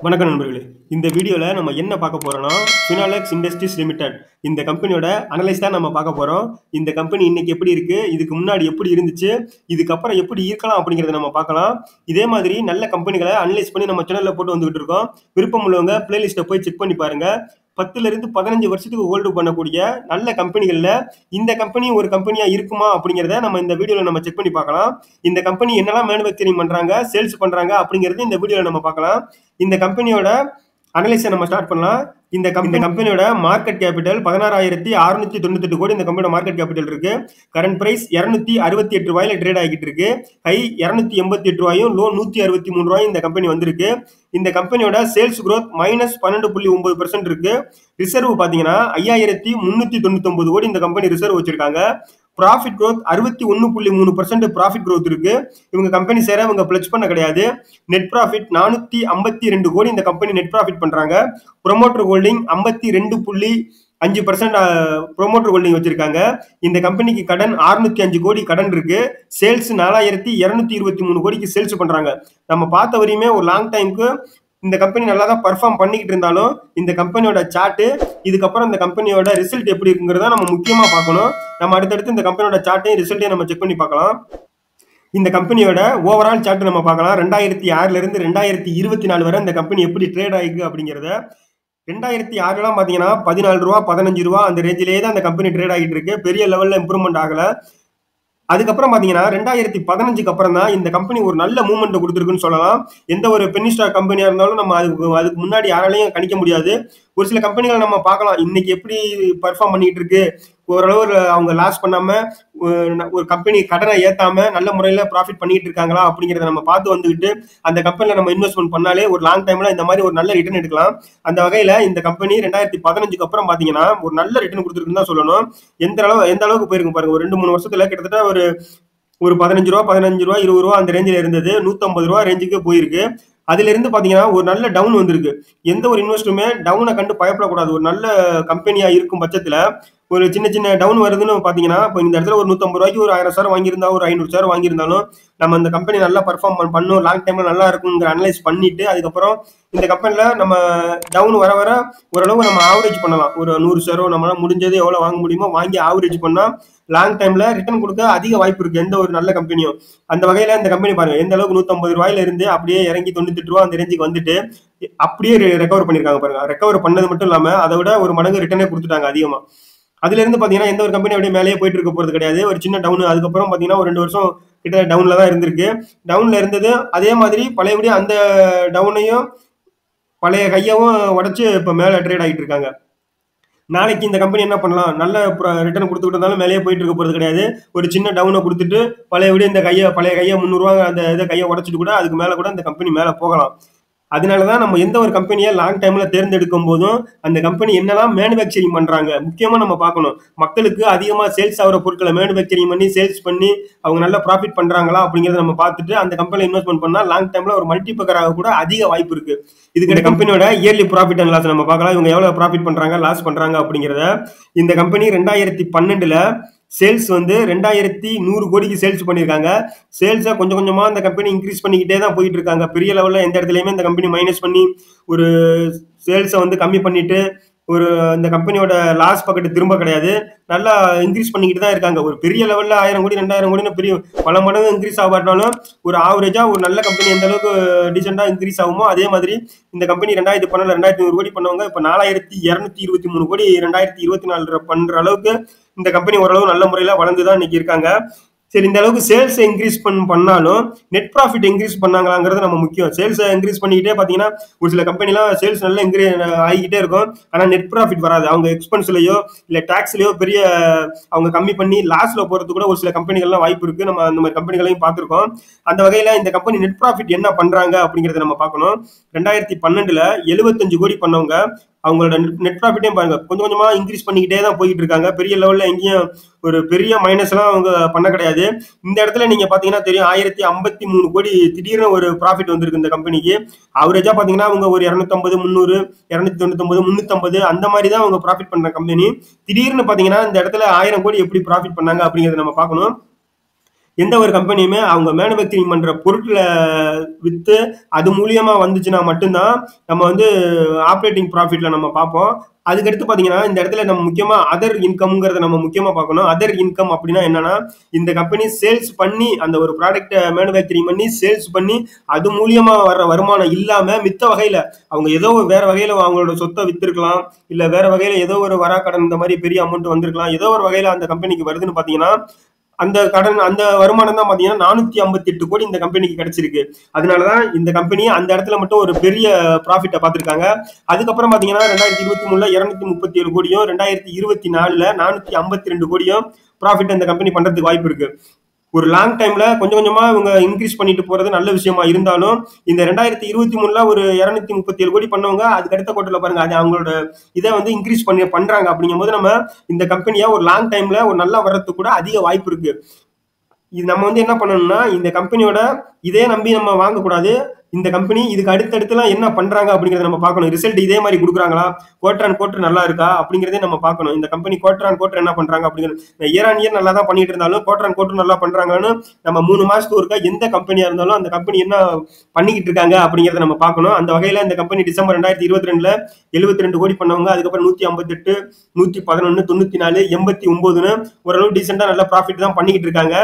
வணக்கம் நண்பர்களே. இந்த வீடியோல நம்ம என்ன பார்க்க போறோம்னா, ஃபினாலெக்ஸ் இண்டஸ்ட்ரீஸ் லிமிடெட் இந்த கம்பெனியோட அனலைஸ் தான் நம்ம பார்க்க போறோம். இந்த கம்பெனி இன்னைக்கு எப்படி இருக்கு, இதுக்கு முன்னாடி எப்படி இருந்துச்சு, இதுக்கப்புறம் எப்படி இருக்கலாம் அப்படிங்கிறத நம்ம பார்க்கலாம். இதே மாதிரி நல்ல கம்பெனிகளை அனலைஸ் பண்ணி நம்ம சேனல்ல போட்டு வந்துகிட்டு இருக்கோம். விருப்பம் உள்ளவங்க பிளேலிஸ்ட்டை போய் செக் பண்ணி பாருங்க. 10ல இருந்து 15 வருஷத்துக்கு ஹோல்டு பண்ணக்கூடிய நல்ல கம்பெனிகள்ல இந்த கம்பெனி ஒரு கம்பெனியா இருக்குமா அப்படிங்கிறத நம்ம இந்த வீடியோல நம்ம செக் பண்ணி பார்க்கலாம். இந்த கம்பெனி என்னெல்லாம் மேனுஃபேக்சரிங் பண்றாங்க, சேல்ஸ் பண்றாங்க அப்படிங்கிறது இந்த வீடியோல நம்ம பார்க்கலாம். இந்த கம்பெனியோட அனலைஸை நம்ம ஸ்டார்ட் பண்ணலாம். இந்த கம்பெனியோட மார்க்கெட் கேபிட்டல் 16,698 கோடி இந்த கம்பெனியோட மார்க்கெட் கேபிட்டல் இருக்கு. கரண்ட் பிரைஸ் 268 ரூபாயில ட்ரேட் ஆகிட்டு இருக்கு. ஹை 288 ரூபாயும், லோ 163 ரூபாயும் இந்த கம்பெனி வந்திருக்கு. இந்த கம்பெனியோட சேல்ஸ் growth -12.9% இருக்கு. ரிசர்வ் பாத்தீங்கன்னா 5,399 கோடி இந்த கம்பெனி ரிசர்வ் வச்சிருக்காங்க. ப்ராஃபிட் growth 61.3% ப்ராஃபிட் growth இருக்கு. இவங்க கம்பெனி சேர இவங்க பிளட்ஜ் பண்ண கிடையாது. நெட் ப்ராஃபிட் 452 கோடி இந்த கம்பெனி நெட் ப்ராஃபிட் பண்றாங்க. ப்ரொமோட்டர் ஹோல்டிங் 52.5% ப்ரொமோட்டர் ஹோல்டிங் வச்சிருக்காங்க. இந்த கம்பெனிக்கு கடன் 605 கோடி கடன் இருக்கு. சேல்ஸ் 4,223 கோடிக்கு சேல்ஸ் பண்றாங்க. நம்ம பார்த்த வரையுமே ஒரு லாங் டைமுக்கு இந்த கம்பெனி நல்லா தான் பர்ஃபார்ம் பண்ணிக்கிட்டு இருந்தாலும் இந்த கம்பெனியோட சார்ட், இதுக்கப்புறம் இந்த கம்பெனியோட ரிசல்ட் எப்படி இருக்குங்கிறத நம்ம முக்கியமா பார்க்கணும். நம்ம அடுத்தடுத்து இந்த கம்பெனியோட சார்ட்டையும் ரிசல்ட்டையும் நம்ம செக் பண்ணி பார்க்கலாம். இந்த கம்பெனியோட ஓவரால் சார்ட் நம்ம பார்க்கலாம். 2006ல இருந்து 2024 வரை இந்த கம்பெனி எப்படி ட்ரேட் ஆயிருக்கு அப்படிங்கிறத. 2006லாம் பாத்தீங்கன்னா 14 ரூபா 15 ரூபா அந்த ரேஞ்சிலேயே தான் அந்த கம்பெனி ட்ரேட் ஆகிட்டு இருக்கு. பெரிய லெவல்ல இம்ப்ரூவ்மெண்ட் ஆகல. அதுக்கப்புறம் பாத்தீங்கன்னா 2015க்கு அப்புறம் தான் இந்த கம்பெனி ஒரு நல்ல மூவ்மெண்ட் கொடுத்துருக்குன்னு சொல்லலாம். எந்த ஒரு பென்னி ஸ்டாக் கம்பெனியா இருந்தாலும் நம்ம அதுக்கு முன்னாடி யாராலையும் கணிக்க முடியாது. ஒரு சில கம்பெனிகள் நம்ம பார்க்கலாம் இன்னைக்கு எப்படி பர்ஃபார்ம் பண்ணிட்டு இருக்கு, ஓரளவு அவங்க லாஸ் பண்ணாம ஒரு கம்பெனி கடனை ஏத்தாம நல்ல முறையில ப்ராஃபிட் பண்ணிட்டு இருக்காங்களா அப்படிங்கறத நம்ம பார்த்து வந்துகிட்டு அந்த கம்பெனில நம்ம இன்வெஸ்ட்மெண்ட் பண்ணாலே ஒரு லாங் டைம்ல இந்த மாதிரி ஒரு நல்ல ரிட்டர்ன் எடுக்கலாம். அந்த வகையில இந்த கம்பெனி 2015க்கு அப்புறம் பாத்தீங்கன்னா ஒரு நல்ல ரிட்டர்ன் கொடுத்துருக்குன்னு தான் சொல்லணும். எந்த அளவுக்கு போயிருக்கு பாருங்க. ஒரு 2-3 வருஷத்துல கிட்டத்தட்ட ஒரு 15 ரூபா 20 ரூபா அந்த ரேஞ்சில இருந்தது 150 ரூபா ரேஞ்சுக்கு போயிருக்கு. அதுல இருந்து பாத்தீங்கன்னா ஒரு நல்ல டவுன் வந்திருக்கு. எந்த ஒரு இன்வெஸ்டருமே டவுனை கண்டு பயப்படக்கூடாது. ஒரு நல்ல கம்பெனியா இருக்கும் பட்சத்துல ஒரு சின்ன சின்ன டவுன் வருதுன்னு பாத்தீங்கன்னா இப்போ இந்த இடத்துல ஒரு 150 ரூபாய்க்கு ஒரு 1000 ஷேர் வாங்கியிருந்தா, ஒரு 500 ஷேர் வாங்கியிருந்தாலும் நம்ம அந்த கம்பெனி நல்லா பர்ஃபார்ம் பண்ணும், லாங் டைம்ல நல்லா இருக்குங்கிற அனலைஸ் பண்ணிட்டு அதுக்கப்புறம் இந்த கம்பெனில நம்ம டவுன் வர வர ஓரளவு நம்ம ஆவரேஜ் பண்ணலாம். ஒரு 100 ஷேரோ நம்மளால முடிஞ்சது எவ்வளவு வாங்க முடியுமோ வாங்கி ஆவரேஜ் பண்ணா லாங் டைம்ல ரிட்டர்ன் கொடுக்க அதிக வாய்ப்பு இருக்கு எந்த ஒரு நல்ல கம்பெனியும். அந்த வகையில இந்த கம்பெனி பாருங்க எந்த அளவுக்கு 150 ரூபாயில இருந்து அப்படியே இறங்கி 98 ரூபா அந்த ரேஞ்சுக்கு வந்துட்டு அப்படியே ரெக்கவர் பண்ணிருக்காங்க பாருங்க. ரெக்கவர் பண்ணது மட்டும் இல்லாம அதை விட ஒரு மடங்கு ரிட்டர்னே கொடுத்துட்டாங்க அதிகமா. அதுல இருந்து பாத்தீங்கன்னா எந்த ஒரு கம்பெனி அப்படியே மேலேயே போயிட்டு இருக்க போறது கிடையாது. ஒரு சின்ன டவுன், அதுக்கப்புறம் பாத்தீங்கன்னா ஒரு 2 வருஷம் கிட்ட டவுன்ல தான் இருந்திருக்கு. டவுன்ல இருந்தது அதே மாதிரி பழையபடி அந்த டவுனையும் பழைய கையவும் உடைச்சு இப்ப மேல ட்ரேட் ஆகிட்டு இருக்காங்க. நாளைக்கு இந்த கம்பெனி என்ன பண்ணலாம், நல்ல ரிட்டர்ன் கொடுத்துக்கிட்டு இருந்தாலும் மேலேயே போயிட்டு இருக்க போறது கிடையாது. ஒரு சின்ன டவுனை கொடுத்துட்டு பழைய பழைய கையை 300 ரூபா அந்த இதை கையை உடைச்சிட்டு கூட அதுக்கு மேல கூட இந்த கம்பெனி மேல போகலாம். அதனாலதான் நம்ம எந்த ஒரு கம்பெனியை லாங் டைம்ல தேர்ந்தெடுக்கும் போதும் அந்த கம்பெனி என்னெல்லாம் மேனுஃபேக்சரிங் பண்றாங்க முக்கியமா நம்ம பார்க்கணும். மக்களுக்கு அதிகமா சேல்ஸ் ஆகிற பொருட்களை மேனுஃபேக்சரிங் பண்ணி சேல்ஸ் பண்ணி அவங்க நல்ல ப்ராஃபிட் பண்றாங்களா அப்படிங்கறத நம்ம பார்த்துட்டு அந்த கம்பெனில இன்வெஸ்ட்மெண்ட் பண்ணா லாங் டைம்ல ஒரு மல்டிபிளராக கூட அதிக வாய்ப்பு இருக்கு. இதுக்கு கம்பெனியோட இயர்லி ப்ராஃபிட் அண்ட் லாஸ் நம்ம பார்க்கலாம். இவங்க எவ்வளவு ப்ராஃபிட் பண்றாங்க, லாஸ் பண்றாங்க அப்படிங்கறத. இந்த கம்பெனி 2012ல சேல்ஸ் 2100 கோடிக்கு சேல்ஸ் பண்ணியிருக்காங்க. சேல்ஸை கொஞ்சம் கொஞ்சமா இந்த கம்பெனி இன்க்ரீஸ் பண்ணிக்கிட்டே தான் போயிட்டு இருக்காங்க. பெரிய லெவல்ல எந்த இடத்துலயுமே இந்த கம்பெனி மைனஸ் பண்ணி ஒரு சேல்ஸை கம்மி பண்ணிட்டு ஒரு இந்த கம்பெனியோட லாஸ் பக்கெட் திரும்ப கிடையாது. நல்லா இன்க்ரீஸ் பண்ணிக்கிட்டு தான் இருக்காங்க. ஒரு பெரிய லெவல்ல 1000 கோடி 2000 கோடின்னு பெரிய பல மடங்கு இன்க்ரீஸ் ஆகாட்டாலும் ஒரு ஆவரேஜா ஒரு நல்ல கம்பெனி எந்த அளவுக்கு டீசெண்டா இன்க்ரீஸ் ஆகுமோ அதே மாதிரி இந்த கம்பெனி 2012 2100 கோடி பண்ணவங்க இப்ப 4223 கோடி 2024 பண்ற அளவுக்கு இந்த கம்பெனி ஓரளவு நல்ல முறையில வளர்ந்துதான் இன்னைக்கு இருக்காங்க. சரி, இந்த அளவுக்கு சேல்ஸ் இன்க்ரீஸ் பண்ணாலும் நெட் ப்ராஃபிட் இன்க்ரீஸ் பண்ணாங்களாங்கிறது நம்ம முக்கியம். சேல்ஸ் இன்க்ரீஸ் பண்ணிக்கிட்டே பாத்தீங்கன்னா ஒரு சில கம்பெனிலாம் சேல்ஸ் நல்லா இன்க்ரீஸ் ஆகிக்கிட்டே இருக்கும். ஆனா நெட் ப்ராஃபிட் வராது. அவங்க எக்ஸ்பென்ஸ்லயோ இல்ல டாக்ஸ்லயோ பெரிய அவங்க கம்மி பண்ணி லாஸ்ல போறது கூட ஒரு சில கம்பெனிகள்லாம் வாய்ப்பு இருக்கு. நம்ம அந்த மாதிரி கம்பெனிகளையும் பார்த்திருக்கோம். அந்த வகையில இந்த கம்பெனி நெட் ப்ராஃபிட் என்ன பண்றாங்க அப்படிங்கறத நம்ம பார்க்கணும். 2012ல 75 கோடி பண்ணவங்க அவங்களோட நெட் ப்ராஃபிட்டையும் பாருங்க கொஞ்சம் கொஞ்சமா இன்க்ரீஸ் பண்ணிக்கிட்டே தான் போயிட்டு இருக்காங்க. பெரிய லெவல்ல எங்கேயும் ஒரு பெரிய மைனஸ் எல்லாம் அவங்க பண்ண கிடையாது. இந்த இடத்துல நீங்க பாத்தீங்கன்னா தெரியும் 1053 கோடி திடீர்னு ஒரு ப்ராஃபிட் வந்திருக்கு இந்த கம்பெனிக்கு. அவரேஜா பாத்தீங்கன்னா அவங்க ஒரு 250 300 299 350 அந்த மாதிரி தான் அவங்க ப்ராஃபிட் பண்ற கம்பெனி. திடீர்னு பாத்தீங்கன்னா இந்த இடத்துல 1000 கோடி எப்படி ப்ராஃபிட் பண்ணாங்க அப்படிங்கறத நம்ம பார்க்கணும். எந்த ஒரு கம்பெனியுமே அவங்க மேனுஃபேக்சரிங் பண்ற பொருட்களை வித்து அது மூலியமா வந்துச்சுன்னா மட்டும்தான் நம்ம வந்து ஆப்ரேட்டிங் ப்ராஃபிட்ல நம்ம பார்ப்போம். அதுக்கடுத்து பாத்தீங்கன்னா இந்த இடத்துல நம்ம முக்கியமா அதர் இன்கம்ங்கிறத நம்ம முக்கியமா பார்க்கணும். அதர் இன்கம் அப்படின்னா என்னன்னா, இந்த கம்பெனி சேல்ஸ் பண்ணி அந்த ஒரு ப்ராடக்ட்டை மேனுஃபேக்சரிங் பண்ணி சேல்ஸ் பண்ணி அது மூலியமா வர்ற வருமானம் இல்லாம மித்த வகையில அவங்க ஏதோ வேற வகையில அவங்களோட சொத்தை வித்திருக்கலாம், இல்ல வேற வகையில ஏதோ ஒரு வராக்கடன் இந்த மாதிரி பெரிய அமௌண்ட் வந்திருக்கலாம். ஏதோ ஒரு வகையில அந்த கம்பெனிக்கு வருதுன்னு பாத்தீங்கன்னா அந்த கடன் அந்த வருமானம் தான் பாத்தீங்கன்னா 458 கோடி இந்த கம்பெனிக்கு கிடைச்சிருக்கு. அதனாலதான் இந்த கம்பெனி அந்த இடத்துல மட்டும் ஒரு பெரிய ப்ராஃபிட்டை பார்த்திருக்காங்க. அதுக்கப்புறம் பாத்தீங்கன்னா 2023ல 237 கோடியும் 2024ல 452 கோடியும் ப்ராஃபிட் இந்த கம்பெனி பண்றதுக்கு வாய்ப்பு இருக்கு. ஒரு லாங் டைம்ல கொஞ்சம் கொஞ்சமா இவங்க இன்க்ரீஸ் பண்ணிட்டு போறது நல்ல விஷயமா இருந்தாலும் இந்த 2023ல ஒரு 237 கோடி பண்ணவங்க அதுக்கு அடுத்த குவார்ட்டர்ல பாருங்க அது அவங்களோட இதை வந்து இன்க்ரீஸ் பண்றாங்க. அப்படிங்கும் போது நம்ம இந்த கம்பெனியை ஒரு லாங் டைம்ல ஒரு நல்லா வர்றதுக்கு கூட அதிக வாய்ப்பு இருக்கு. இது நம்ம வந்து என்ன பண்ணணும்னா இந்த கம்பெனியோட இதே நம்பி நம்ம வாங்கக்கூடாது. இந்த கம்பெனி இதுக்கு அடுத்தடுத்துலாம் என்ன பண்றாங்க அப்படிங்கறத நம்ம பார்க்கணும். ரிசல்ட் இதே மாதிரி கொடுக்குறாங்களா, குவார்டர் ஆன் குவார்டர் நல்லா இருக்கா அப்படிங்கறதே நம்ம பார்க்கணும். இந்த கம்பெனி குவார்டர் ஆன் குவார்டர் என்ன பண்றாங்க அப்படிங்கிறது இயர் ஆன் இயர் நல்லா தான் பண்ணிட்டு இருந்தாலும் குவார்டர் ஆன் குவார்டர் நல்லா பண்றாங்கன்னு நம்ம 3 மாசத்துக்கு ஒருக்கா எந்த கம்பெனியா இருந்தாலும் அந்த கம்பெனி என்ன பண்ணிக்கிட்டு இருக்காங்க அப்படிங்கறத நம்ம பார்க்கணும். அந்த வகையில இந்த கம்பெனி டிசம்பர் 2022ல 72 கோடி பண்ணவங்க, அதுக்கப்புறம் 158, 111, 94, 89ன்னு ஓரளவு டீசெண்டா நல்ல ப்ராஃபிட் தான் பண்ணிக்கிட்டு இருக்காங்க.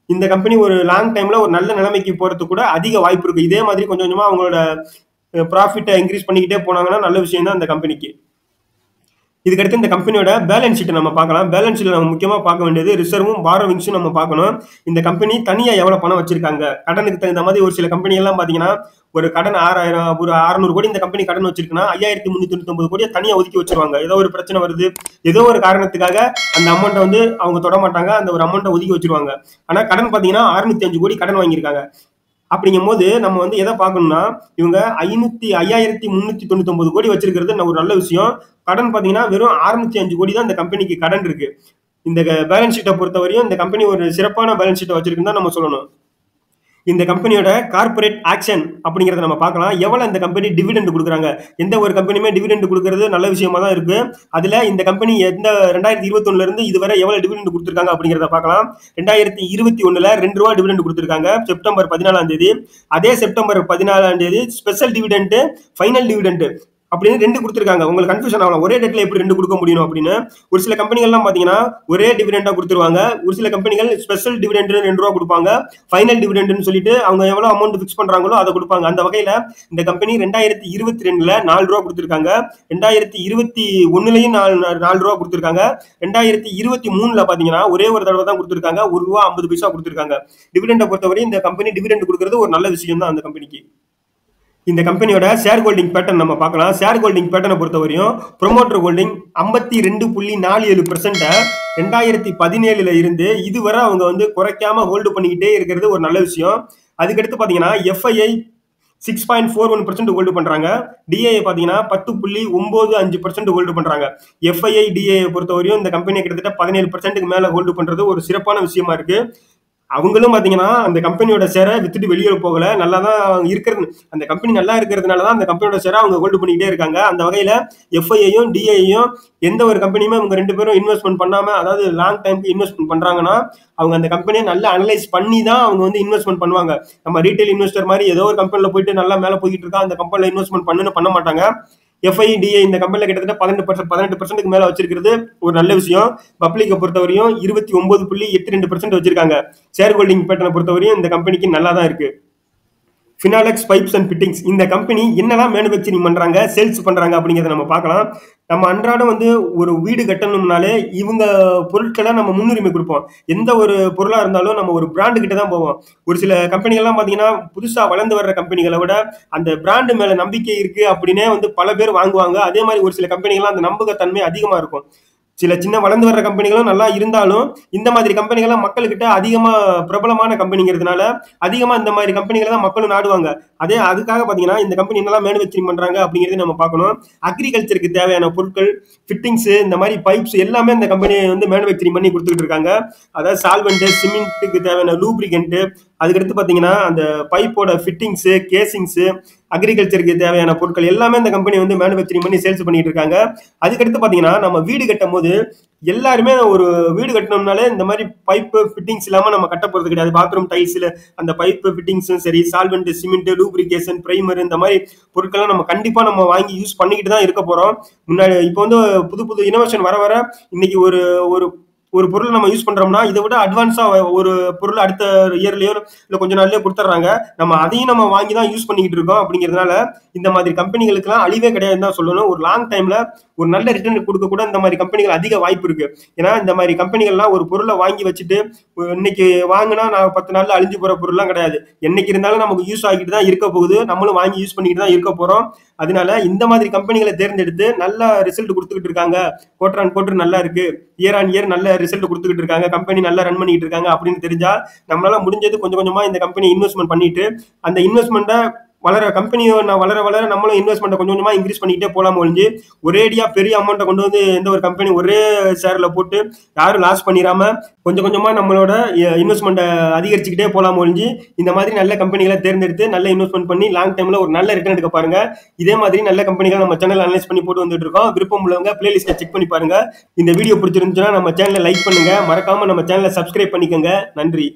இந்த கம்பெனி ஒரு லாங் டைம்ல ஒரு நல்ல நிலைமைக்கு போறதுக்கு கூட அதிக வாய்ப்பு இருக்கு. இதே மாதிரி கொஞ்சம் கொஞ்சமா அவங்களோட ப்ராஃபிட்டை இன்க்ரீஸ் பண்ணிக்கிட்டே போனாங்கன்னா நல்ல விஷயம் தான் இந்த கம்பெனிக்கு. இதுக்கடுத்து இந்த கம்பெனியோட பேலன்ஸ் ஷீட்டை நம்ம பார்க்கலாம். பேலன்ஸ் ஷீட்ல நம்ம முக்கியமா பார்க்க வேண்டியது ரிசர்வும் பாரோவிங்ஸும் நம்ம பார்க்கணும். இந்த கம்பெனி தனியா எவ்வளவு பணம் வச்சிருக்காங்க, கடனுக்கு தகுந்த மாதிரி ஒரு சில கம்பெனி எல்லாம் பாத்தீங்கன்னா ஒரு கடன் 6000 ஒரு 600 கோடி இந்த கம்பெனி கடன் வச்சிருக்குன்னா 5399 கோடியை தனியா ஒதுக்கி வச்சிருவாங்க. ஏதோ ஒரு பிரச்சனை வருது, ஏதோ ஒரு காரணத்துக்காக அந்த அமௌண்ட்டை வந்து அவங்க தொட மாட்டாங்க, அந்த ஒரு அமௌண்ட்டை ஒதுக்கி வச்சிருவாங்க. ஆனா கடன் பாத்தீங்கன்னா 605 கோடி கடன் வாங்கியிருக்காங்க. அப்படிங்கும் போது நம்ம வந்து எதை பார்க்கணும்னா இவங்க 5399 கோடி வச்சிருக்கிறது ஒரு நல்ல விஷயம். கடன் பாத்தீங்கன்னா வெறும் 605 கோடி தான் இந்த கம்பெனிக்கு கடன் இருக்கு. இந்த பேலன்ஸ் ஷீட்டை பொறுத்தவரையும் இந்த கம்பெனி ஒரு சிறப்பான பேலன்ஸ் ஷீட்டை வச்சிருக்குன்னு தான் நம்ம சொல்லணும். இந்த கம்பெனியோட கார்பரேட் ஆக்ஷன் அப்படிங்கறத நம்ம பார்க்கலாம். எவ்வளவு இந்த கம்பெனி டிவிடெண்ட் கொடுக்குறாங்க. எந்த ஒரு கம்பெனியுமே டிவிடெண்ட் கொடுக்கறது நல்ல விஷயமா தான் இருக்கு. அதுல இந்த கம்பெனி எந்த 2021ல இருந்து இதுவரை எவ்வளவு டிவிடெண்ட் கொடுத்திருக்காங்க அப்படிங்கறத பார்க்கலாம். 2021ல 2 ரூபாய் டிவிடெண்ட் கொடுத்திருக்காங்க செப்டம்பர் 14ஆம் தேதி. அதே செப்டம்பர் 14ஆம் தேதி ஸ்பெஷல் டிவிடெண்ட், ஃபைனல் டிவிடெண்ட் அப்படின்னு 2 கொடுத்திருக்காங்க. உங்களுக்கு கன்ஃபியூஷன் ஆகலாம், ஒரே டேட்ல எப்படி 2 கொடுக்க முடியும் அப்படின்னு. ஒரு சில கம்பெனிகள்லாம் பாத்தீங்கன்னா ஒரே டிவிடெண்டா கொடுத்துருவாங்க. ஒரு சில கம்பெனிகள் ஸ்பெஷல் டிவிடெண்ட் 2 ரூபா கொடுப்பாங்க, ஃபைனல் டிவிடெண்ட்னு சொல்லிட்டு அவங்க எவ்வளவு அமௌண்ட் ஃபிக்ஸ் பண்றாங்களோ அதை கொடுப்பாங்க. அந்த வகையில இந்த கம்பெனி 2022ல 4 ரூபா கொடுத்திருக்காங்க, 2021லயும் 4 ரூபா கொடுத்திருக்காங்க, 2023ல பாத்தீங்கன்னா ஒரே ஒரு தடவை தான் கொடுத்திருக்காங்க, 1 ரூபா 50 பைசா கொடுத்திருக்காங்க. டிவிடெண்டை பொறுத்தவரை இந்த கம்பெனி டிவிடெண்ட் கொடுக்கறது ஒரு நல்ல விஷயம் தான் அந்த கம்பெனிக்கு. இந்த கம்பெனியோட ஷேர் ஹோல்டிங் பேட்டர்ன் நம்ம பார்க்கலாம். ஷேர் ஹோல்டிங் பேட்டர்னை பொறுத்தவரையும் ப்ரொமோட்டர் ஹோல்டிங் 52.47% 2017ல இருந்து இதுவரை அவங்க வந்து குறைக்காம ஹோல்டு பண்ணிக்கிட்டே இருக்கிறது ஒரு நல்ல விஷயம். அதுக்கடுத்து பாத்தீங்கன்னா எஃப்ஐஐ 6.41% ஹோல்டு பண்றாங்க. டிஏஐ பாத்தீங்கன்னா 10.95% ஹோல்டு பண்றாங்க. எஃப்ஐஐ டிஏஐ பொறுத்தவரையும் இந்த கம்பெனி கிட்டத்தட்ட 17%க்கு மேல ஹோல்டு பண்றது ஒரு சிறப்பான விஷயமா இருக்கு. அவங்களும் பாத்தீங்கன்னா அந்த கம்பெனியோட ஷேரை வித்துட்டு வெளியே போகல, நல்லா தான் இருக்கிறது. அந்த கம்பெனி நல்லா இருக்கிறதுனால தான் அந்த கம்பெனியோட ஷேரை அவங்க ஹோல்டு பண்ணிக்கிட்டே இருக்காங்க. அந்த வகையில எஃப்ஐஐயும் டிஐயும் எந்த ஒரு கம்பெனியுமே அவங்க 2 பேரும் இன்வெஸ்ட்மெண்ட் பண்ணாம, அதாவது லாங் டைம்க்கு இன்வெஸ்ட்மெண்ட் பண்றாங்கன்னா அவங்க அந்த கம்பெனியை நல்லா அனலைஸ் பண்ணி தான் அவங்க வந்து இன்வெஸ்ட்மெண்ட் பண்ணுவாங்க. நம்ம ரீட்டைல் இன்வெஸ்டர் மாதிரி ஏதோ ஒரு கம்பெனில போயிட்டு நல்லா மேல போயிட்டு இருக்கா அந்த கம்பெனில இன்வெஸ்ட்மெண்ட் பண்ண மாட்டாங்க. எஃப்ஐடிஐ இந்த கம்பெனில கிட்டத்தட்ட 18% மேல வச்சிருக்கிறது ஒரு நல்ல விஷயம். பப்ளிக்கை பொறுத்தவரையும் 29.82% வச்சிருக்காங்க. ஷேர் ஹோல்டிங் பேட்டர்னை பொறுத்தவரையும் இந்த கம்பெனிக்கு நல்லா தான் இருக்கு. ஃபினாலெக்ஸ் பைப்ஸ் அண்ட் ஃபிட்டிங்ஸ் இந்த கம்பெனி என்னெல்லாம் மேனுஃபேக்சரிங் பண்றாங்க, சேல்ஸ் பண்றாங்க அப்படிங்கிறத நம்ம பார்க்கலாம். நம்ம அன்றாடம் வந்து ஒரு வீடு கட்டணும்னாலே இவங்க பொருட்களை நம்ம முன்னுரிமை கொடுப்போம். எந்த ஒரு பொருளா இருந்தாலும் நம்ம ஒரு பிராண்டு கிட்ட தான் போவோம். ஒரு சில கம்பெனிகள்லாம் பாத்தீங்கன்னா புதுசா வளர்ந்து வர்ற கம்பெனிகளை விட அந்த பிராண்டு மேல நம்பிக்கை இருக்கு அப்படின்னே வந்து பல பேர் வாங்குவாங்க. அதே மாதிரி ஒரு சில கம்பெனிகள்லாம் அந்த நம்பகத்தன்மை அதிகமா இருக்கும். சில சின்ன வளர்ந்து வர்ற கம்பெனிகளும் நல்லா இருந்தாலும் இந்த மாதிரி கம்பெனிகள்லாம் மக்கள்கிட்ட அதிகமா பிரபலமான கம்பெனிங்கிறதுனால அதிகமா இந்த மாதிரி கம்பெனிகளை தான் மக்களும் நாடுவாங்க. அதுக்காக பாத்தீங்கன்னா இந்த கம்பெனி என்னெல்லாம் மேனுஃபேக்சரிங் பண்றாங்க அப்படிங்கிறத நம்ம பார்க்கணும். அக்ரிகல்ச்சருக்கு தேவையான பொருட்கள், ஃபிட்டிங்ஸ், இந்த மாதிரி பைப்ஸ் எல்லாமே இந்த கம்பெனி வந்து மேனுஃபேக்சரிங் பண்ணி கொடுத்துட்டு இருக்காங்க. அதாவது சால்வெண்ட், சிமெண்ட்டுக்கு தேவையான லூப்ரிகன்ட், அதுக்கடுத்து பாத்தீங்கன்னா அந்த பைப்போட ஃபிட்டிங்ஸ், கேசிங்ஸ், அக்ரிகல்ச்சருக்கு தேவையான பொருட்கள் எல்லாமே இந்த கம்பெனி வந்து மேனுஃபேக்சரிங் பண்ணி சேல்ஸ் பண்ணிட்டு இருக்காங்க. அதுக்கடுத்து பாத்தீங்கன்னா நம்ம வீடு கட்டும் போது எல்லாருமே ஒரு வீடு கட்டணும்னாலே இந்த மாதிரி பைப்பு ஃபிட்டிங்ஸ் இல்லாம நம்ம கட்ட போறது கிடையாது. பாத்ரூம் டைல்ஸ்ல அந்த பைப்பு ஃபிட்டிங்ஸும் சரி, சால்வெண்ட், சிமெண்ட், லூப்ரிகேஷன், பிரைமர் இந்த மாதிரி பொருட்கள்லாம் நம்ம கண்டிப்பா நம்ம வாங்கி யூஸ் பண்ணிக்கிட்டு தான் இருக்க போறோம். முன்னாடி இப்போ வந்து புது புது இனோவேஷன் வர வர இன்னைக்கு ஒரு ஒரு ஒரு பொருள் நம்ம யூஸ் பண்றோம்னா இதை விட அட்வான்ஸா ஒரு பொருள் அடுத்த இயர்லயோ இல்ல கொஞ்ச நாள்லயோ கொடுத்துட்றாங்க. நம்ம அதையும் நம்ம வாங்கி தான் யூஸ் பண்ணிக்கிட்டு இருக்கோம். அப்படிங்கிறதுனால இந்த மாதிரி கம்பெனிகளுக்குலாம் அழிவே கிடையாதுன்னு தான் சொல்லணும். ஒரு லாங் டைம்ல ஒரு நல்ல ரிட்டர்ன் கொடுக்க கூட இந்த மாதிரி கம்பெனிகள் அதிக வாய்ப்பு இருக்கு. ஏன்னா இந்த மாதிரி கம்பெனிகள்லாம் ஒரு பொருளை வாங்கி வச்சுட்டு இன்னைக்கு வாங்கினா நான் 10 நாள்ல அழிஞ்சு போற பொருள்லாம் கிடையாது. என்னைக்கு இருந்தாலும் நமக்கு யூஸ் ஆகிட்டு தான் இருக்க போகுது. நம்மளும் வாங்கி யூஸ் பண்ணிக்கிட்டு தான் இருக்க போறோம். அதனால இந்த மாதிரி கம்பெனிகளை தேர்ந்தெடுத்து நல்ல ரிசல்ட் கொடுத்துக்கிட்டு இருக்காங்க. குவார்டர் ஆன் குவார்டர் நல்லா இருக்கு, இயர் ஆன் இயர் நல்ல ரிசல்ட் கொடுத்துக்கிட்டு இருக்காங்க, கம்பெனி நல்லா ரன் பண்ணிட்டு இருக்காங்க அப்படின்னு தெரிஞ்சா நம்மளால முடிஞ்சது கொஞ்சம் கொஞ்சமா இந்த கம்பெனி இன்வெஸ்ட்மெண்ட் பண்ணிட்டு அந்த இன்வெஸ்ட்மெண்ட்டை கம்பெனி வளர வளர நம்மளும் இன்வெஸ்ட்மெண்ட் கொஞ்சம் கொஞ்சமா இன்க்ரீஸ் பண்ணிட்டே போலாம் ஒழிஞ்சு ஒரேடியா பெரிய அமௌண்ட்டை கொண்டு வந்து எந்த ஒரு கம்பெனி ஒரே ஷேர்ல போட்டு யாரும் லாஸ் பண்ணிடாம கொஞ்சம் கொஞ்சமா நம்மளோட இன்வெஸ்ட்மெண்ட்டை அதிகரிச்சுக்கிட்டே போலாம் ஒழிஞ்சு இந்த மாதிரி நல்ல கம்பெனிகளை தேர்ந்தெடுத்து நல்ல இன்வெஸ்ட்மெண்ட் பண்ணி லாங் டைம்ல ஒரு நல்ல ரிட்டர்ன் எடுக்க பாருங்க. இதே மாதிரி நல்ல கம்பெனிகள் நம்ம சேனல் அனலைஸ் பண்ணி போட்டு வந்துட்டு இருக்கோம். விருப்பம் உள்ளவங்க பிளேலிஸ்ட்டை செக் பண்ணி பாருங்க. இந்த வீடியோ பிடிச்சிருந்துச்சுன்னா நம்ம சேனலை லைக் பண்ணுங்க, மறக்காம நம்ம சேனலை சப்ஸ்கிரைப் பண்ணிக்கோங்க. நன்றி.